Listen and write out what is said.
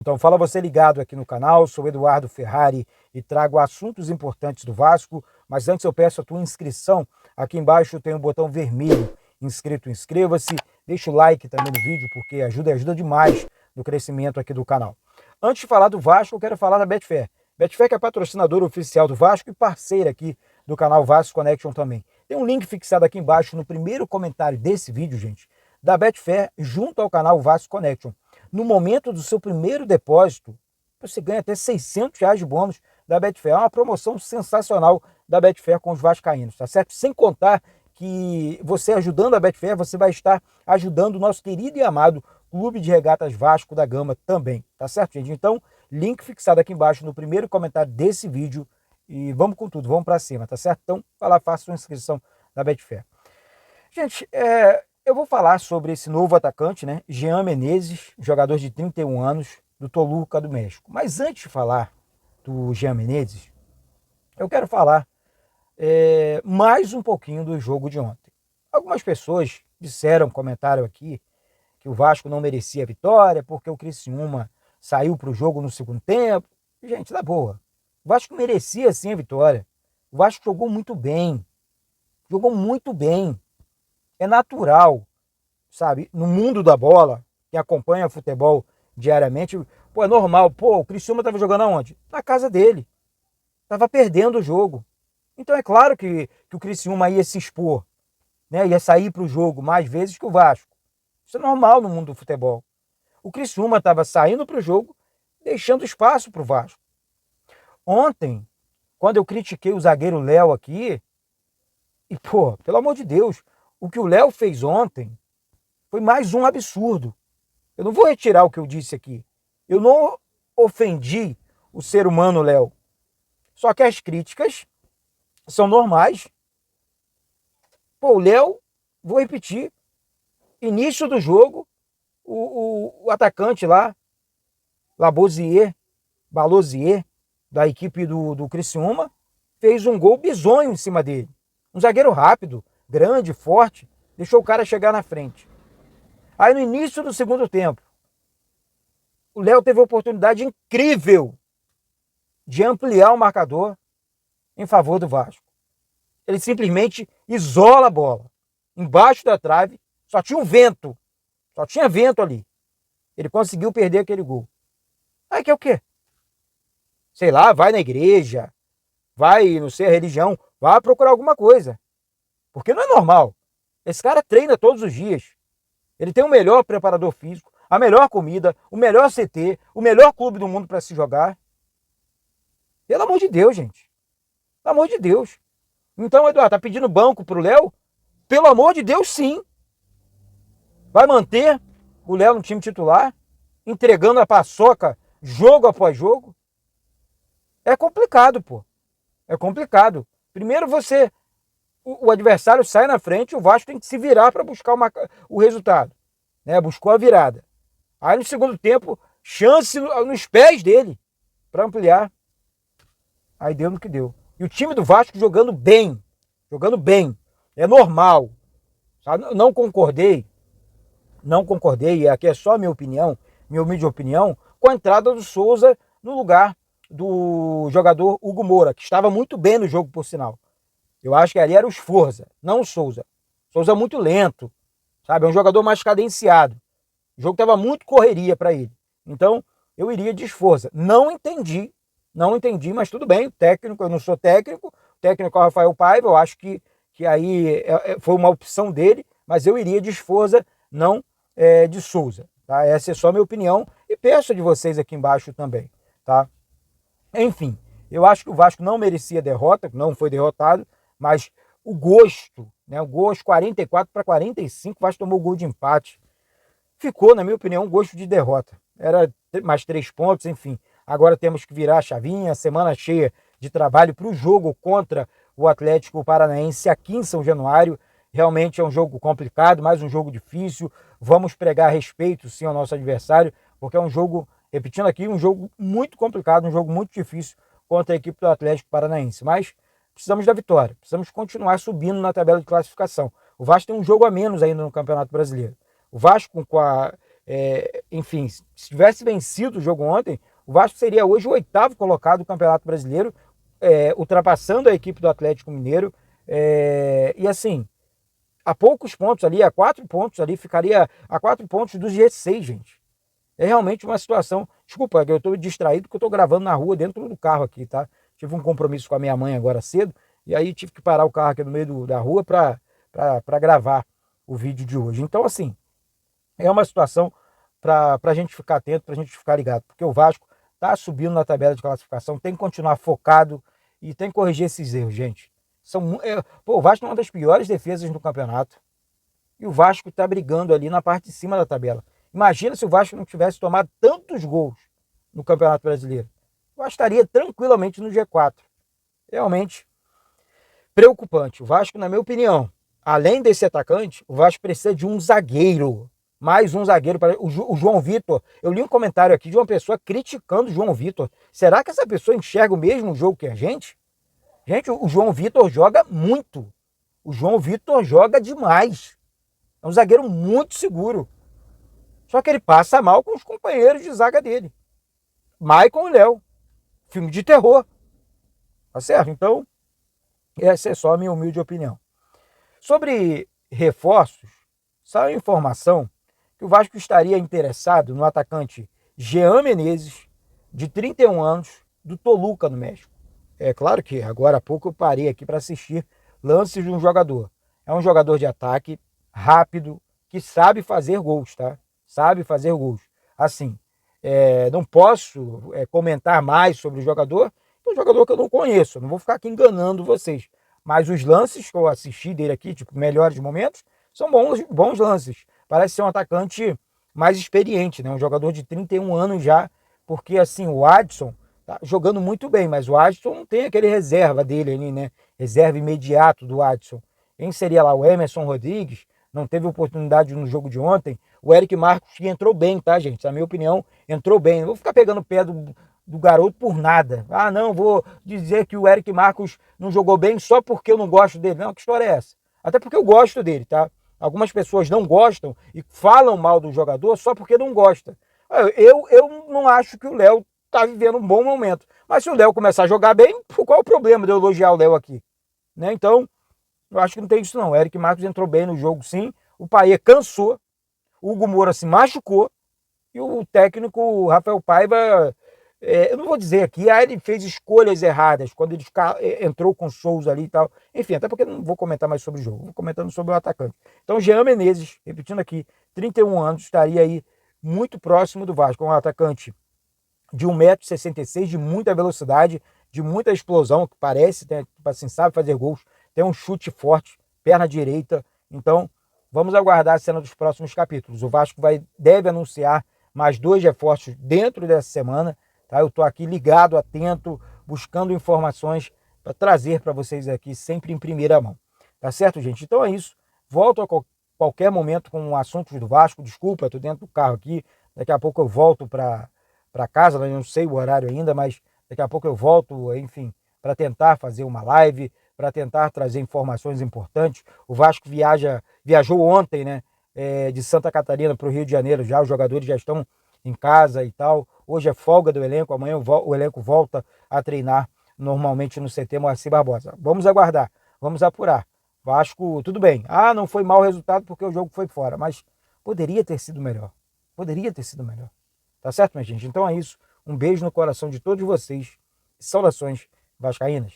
Então fala você ligado aqui no canal, sou Eduardo Ferrari e trago assuntos importantes do Vasco, mas antes eu peço a tua inscrição. Aqui embaixo tem um botão vermelho, inscrito, inscreva-se, deixa o like também no vídeo, porque ajuda demais no crescimento aqui do canal. Antes de falar do Vasco, eu quero falar da Betfair. Betfair que é patrocinadora oficial do Vasco e parceira aqui do canal Vasco Connection também. Tem um link fixado aqui embaixo no primeiro comentário desse vídeo, gente, da Betfair junto ao canal Vasco Connection. No momento do seu primeiro depósito, você ganha até R$600 de bônus da Betfair. É uma promoção sensacional da Betfair com os vascaínos, tá certo? Sem contar que você ajudando a Betfair, você vai estar ajudando o nosso querido e amado Clube de Regatas Vasco da Gama também, tá certo, gente? Então, link fixado aqui embaixo no primeiro comentário desse vídeo e vamos com tudo, vamos para cima, tá certo? Então, vai lá, faça sua inscrição na Betfair. Gente, eu vou falar sobre esse novo atacante, né? Jean Menezes, jogador de 31 anos, do Toluca do México. Mas antes de falar do Jean Menezes, eu quero falar mais um pouquinho do jogo de ontem. Algumas pessoas comentaram aqui, que o Vasco não merecia a vitória, porque o Criciúma saiu para o jogo no segundo tempo. Gente, na boa, o Vasco merecia sim a vitória. O Vasco jogou muito bem. Jogou muito bem. É natural, sabe? No mundo da bola, quem acompanha futebol diariamente, pô, é normal. Pô, o Criciúma estava jogando aonde? Na casa dele. Estava perdendo o jogo. Então é claro que o Criciúma ia se expor, né? Ia sair para o jogo mais vezes que o Vasco. Isso é normal no mundo do futebol. O Criciúma estava saindo para o jogo, deixando espaço para o Vasco. Ontem, quando eu critiquei o zagueiro Léo aqui, e pô, pelo amor de Deus, o que o Léo fez ontem foi mais um absurdo. Eu não vou retirar o que eu disse aqui. Eu não ofendi o ser humano Léo. Só que as críticas são normais. Pô, o Léo, vou repetir, início do jogo, o atacante lá, Balosier, da equipe do Criciúma, fez um gol bizonho em cima dele. Um zagueiro rápido, grande, forte, deixou o cara chegar na frente. Aí no início do segundo tempo, o Léo teve a oportunidade incrível de ampliar o marcador em favor do Vasco. Ele simplesmente isola a bola embaixo da trave, só tinha um vento, só tinha vento ali. Ele conseguiu perder aquele gol. Aí que é o quê? Sei lá, vai na igreja, vai, não sei, a religião, vai procurar alguma coisa. Porque não é normal. Esse cara treina todos os dias. Ele tem o melhor preparador físico, a melhor comida, o melhor CT, o melhor clube do mundo para se jogar. Pelo amor de Deus, gente. Pelo amor de Deus. Então, Eduardo, tá pedindo banco pro Léo? Pelo amor de Deus, sim. Vai manter o Léo no time titular, entregando a paçoca jogo após jogo? É complicado, pô. É complicado. Primeiro o adversário sai na frente, o Vasco tem que se virar para buscar o resultado, né? Buscou a virada. Aí no segundo tempo, chance nos pés dele para ampliar. Aí deu no que deu. E o time do Vasco jogando bem. Jogando bem. É normal. Sabe? Não concordei, e aqui é só a minha opinião, minha humilde opinião, com a entrada do Souza no lugar do jogador Hugo Moura, que estava muito bem no jogo, por sinal. Eu acho que ali era o Sforza, não o Souza. Souza é muito lento, sabe? É um jogador mais cadenciado. O jogo estava muito correria para ele. Então, eu iria de Sforza. Não entendi, mas tudo bem. Técnico, eu não sou técnico. O técnico é o Rafael Paiva, eu acho que aí foi uma opção dele, mas eu iria de Sforza, não de Souza. Tá? Essa é só a minha opinião e peço de vocês aqui embaixo também. Tá? Enfim, eu acho que o Vasco não merecia derrota, não foi derrotado, mas o gosto, né, o gol aos 44-45, o Vasco tomou o gol de empate. Ficou, na minha opinião, um gosto de derrota. Era mais 3 pontos, enfim. Agora temos que virar a chavinha, semana cheia de trabalho para o jogo contra o Atlético Paranaense aqui em São Januário. Realmente é um jogo complicado, mais um jogo difícil. Vamos pregar respeito, sim, ao nosso adversário, porque é um jogo, repetindo aqui, um jogo muito complicado, um jogo muito difícil contra a equipe do Atlético Paranaense. Mas precisamos da vitória, precisamos continuar subindo na tabela de classificação. O Vasco tem um jogo a menos ainda no Campeonato Brasileiro. O Vasco, enfim, se tivesse vencido o jogo ontem, o Vasco seria hoje o 8º colocado do Campeonato Brasileiro, ultrapassando a equipe do Atlético Mineiro. E assim, a poucos pontos ali, a 4 pontos ali, ficaria a 4 pontos do G6, gente. É realmente uma situação. Desculpa, eu estou distraído porque eu estou gravando na rua dentro do carro aqui, tá? Tive um compromisso com a minha mãe agora cedo, e aí tive que parar o carro aqui no meio da rua para gravar o vídeo de hoje. Então, assim, é uma situação para a gente ficar atento, para a gente ficar ligado, porque o Vasco está subindo na tabela de classificação, tem que continuar focado e tem que corrigir esses erros, gente. O Vasco é uma das piores defesas do campeonato e o Vasco está brigando ali na parte de cima da tabela. Imagina se o Vasco não tivesse tomado tantos gols no Campeonato Brasileiro. O Vasco estaria tranquilamente no G4. Realmente preocupante. O Vasco, na minha opinião, além desse atacante, o Vasco precisa de um zagueiro. Mais um zagueiro para o João Vitor. Eu li um comentário aqui de uma pessoa criticando o João Vitor. Será que essa pessoa enxerga o mesmo jogo que a gente? Gente, o João Vitor joga muito. O João Vitor joga demais. É um zagueiro muito seguro. Só que ele passa mal com os companheiros de zaga dele. Maicon e Léo. Filme de terror. Tá certo? Então, essa é só a minha humilde opinião. Sobre reforços, saiu informação que o Vasco estaria interessado no atacante Jean Menezes, de 31 anos, do Toluca, no México. É claro que agora há pouco eu parei aqui para assistir lances de um jogador. É um jogador de ataque, rápido, que sabe fazer gols, tá? Sabe fazer gols. Assim, não posso comentar mais sobre o jogador, é um jogador que eu não conheço, não vou ficar aqui enganando vocês. Mas os lances que eu assisti dele aqui, tipo, melhores momentos, são bons lances. Parece ser um atacante mais experiente, né? Um jogador de 31 anos já, porque assim, o Adson tá jogando muito bem, mas o Adson não tem aquele reserva dele ali, né? Reserva imediato do Adson. Quem seria lá? O Emerson Rodrigues, não teve oportunidade no jogo de ontem. O Eric Marcos, que entrou bem, tá, gente? Na minha opinião, entrou bem. Não vou ficar pegando o pé do garoto por nada. Ah, não, vou dizer que o Eric Marcos não jogou bem só porque eu não gosto dele. Não, que história é essa? Até porque eu gosto dele, tá? Algumas pessoas não gostam e falam mal do jogador só porque não gosta. Eu não acho que o Léo tá vivendo um bom momento. Mas se o Léo começar a jogar bem, qual é o problema de eu elogiar o Léo aqui? Né? Então, eu acho que não tem isso não. O Eric Marcos entrou bem no jogo, sim. O Paê cansou. O Hugo Moura se machucou. E o técnico Rafael Paiva, eu não vou dizer aqui, ele fez escolhas erradas quando ele entrou com shows ali e tal. Enfim, até porque não vou comentar mais sobre o jogo. Vou comentando sobre o atacante. Então, Jean Menezes, repetindo aqui, 31 anos, estaria aí muito próximo do Vasco. Um atacante de 1,66 m, de muita velocidade, de muita explosão, que parece, assim, sabe fazer gols, tem um chute forte, perna direita. Então, vamos aguardar a cena dos próximos capítulos. O Vasco deve anunciar mais 2 reforços dentro dessa semana. Tá? Eu estou aqui ligado, atento, buscando informações para trazer para vocês aqui, sempre em primeira mão. Tá certo, gente? Então é isso. Volto a qualquer momento com assuntos do Vasco. Desculpa, estou dentro do carro aqui. Daqui a pouco eu volto para casa, eu não sei o horário ainda, mas daqui a pouco eu volto, enfim, para tentar fazer uma live, para tentar trazer informações importantes. O Vasco viajou ontem, né, de Santa Catarina para o Rio de Janeiro já, os jogadores já estão em casa e tal. Hoje é folga do elenco, amanhã o elenco volta a treinar normalmente no CT Moacir Barbosa. Vamos aguardar, vamos apurar. Vasco, tudo bem. Ah, não foi mau o resultado porque o jogo foi fora, mas poderia ter sido melhor. Poderia ter sido melhor. Tá certo, minha gente? Então é isso. Um beijo no coração de todos vocês. Saudações vascaínas.